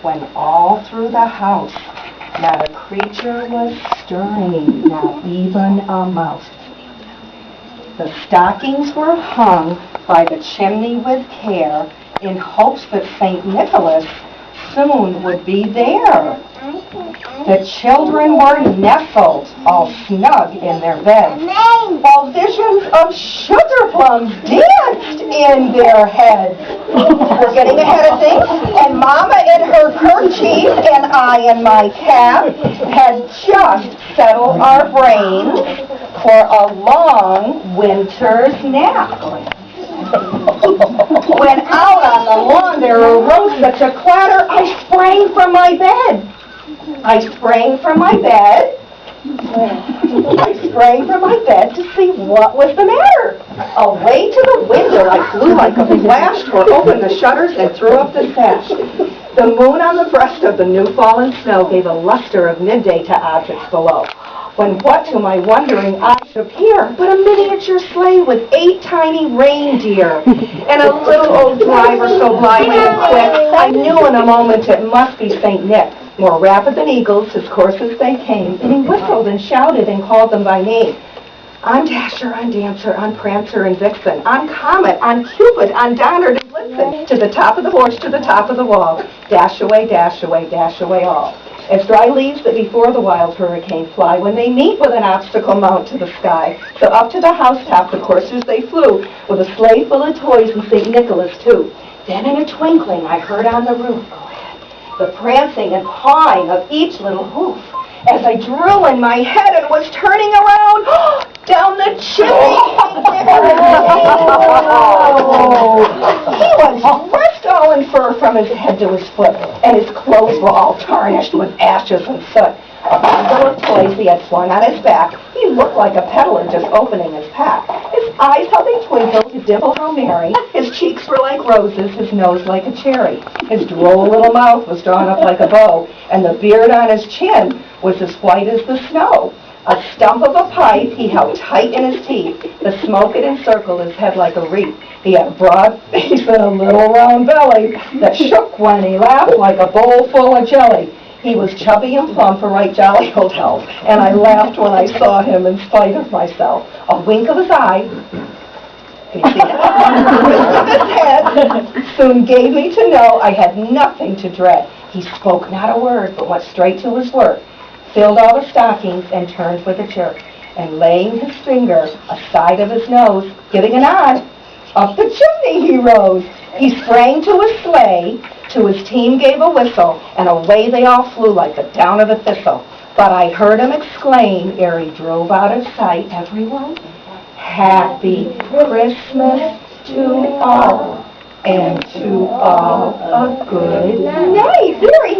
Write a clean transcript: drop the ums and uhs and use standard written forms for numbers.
when all through the house not a creature was stirring, not even a mouse. The stockings were hung by the chimney with care in hopes that St. Nicholas soon would be there. The children were nestled all snug in their beds, while visions of sugar plums danced in their heads. We're getting ahead of things, and Mama in her kerchief and I in my cap had just settled our brains for a long winter's nap. When out on the lawn there arose such a clatter, I sprang from my bed. I sprang from my bed to see what was the matter. Away to the window I flew like a flash, tore open the shutters and threw up the sash. The moon on the breast of the new fallen snow gave a luster of midday to objects below. When what to my wondering eyes appear but a miniature sleigh with 8 tiny reindeer and a little old driver so lively and quick, I knew in a moment it must be St. Nick. More rapid than eagles, his coursers they came, and he whistled and shouted and called them by name. On Dasher, on Dancer, on Prancer and Vixen, on Comet, on Cupid, on Donner and Blitzen, to the top of the porch, to the top of the wall, dash away all. As dry leaves that before the wild hurricane fly, when they meet with an obstacle mount to the sky. So up to the housetop the coursers they flew, with a sleigh full of toys and St. Nicholas too. Then in a twinkling I heard on the roof, the prancing and pawing of each little hoof. As I drew in my head and was turning around, down the chimney. He was dressed all in fur from his head to his foot, and his clothes were all tarnished with ashes and soot. A bundle of toys he had slung on his back. He looked like a peddler just opening his pack. His eyes, how they twinkled, his dimple how merry. His cheeks were like roses, his nose like a cherry. His droll little mouth was drawn up like a bow, and the beard on his chin was as white as the snow. A stump of a pipe he held tight in his teeth. The smoke it encircled his head like a wreath. He had a broad face and a little round belly that shook when he laughed like a bowl full of jelly. He was chubby and plump, a right jolly old elf, and I laughed when I saw him in spite of myself. A wink of his eye, a twist of his head, soon gave me to know I had nothing to dread. He spoke not a word, but went straight to his work, filled all the stockings, and turned with a jerk, and laying his finger aside of his nose, giving a nod, up the chimney he rose. He sprang to his sleigh, to his team gave a whistle, and away they all flew like the down of a thistle. But I heard him exclaim, ere he drove out of sight, everyone, Happy Christmas to all, and to all a good night. Very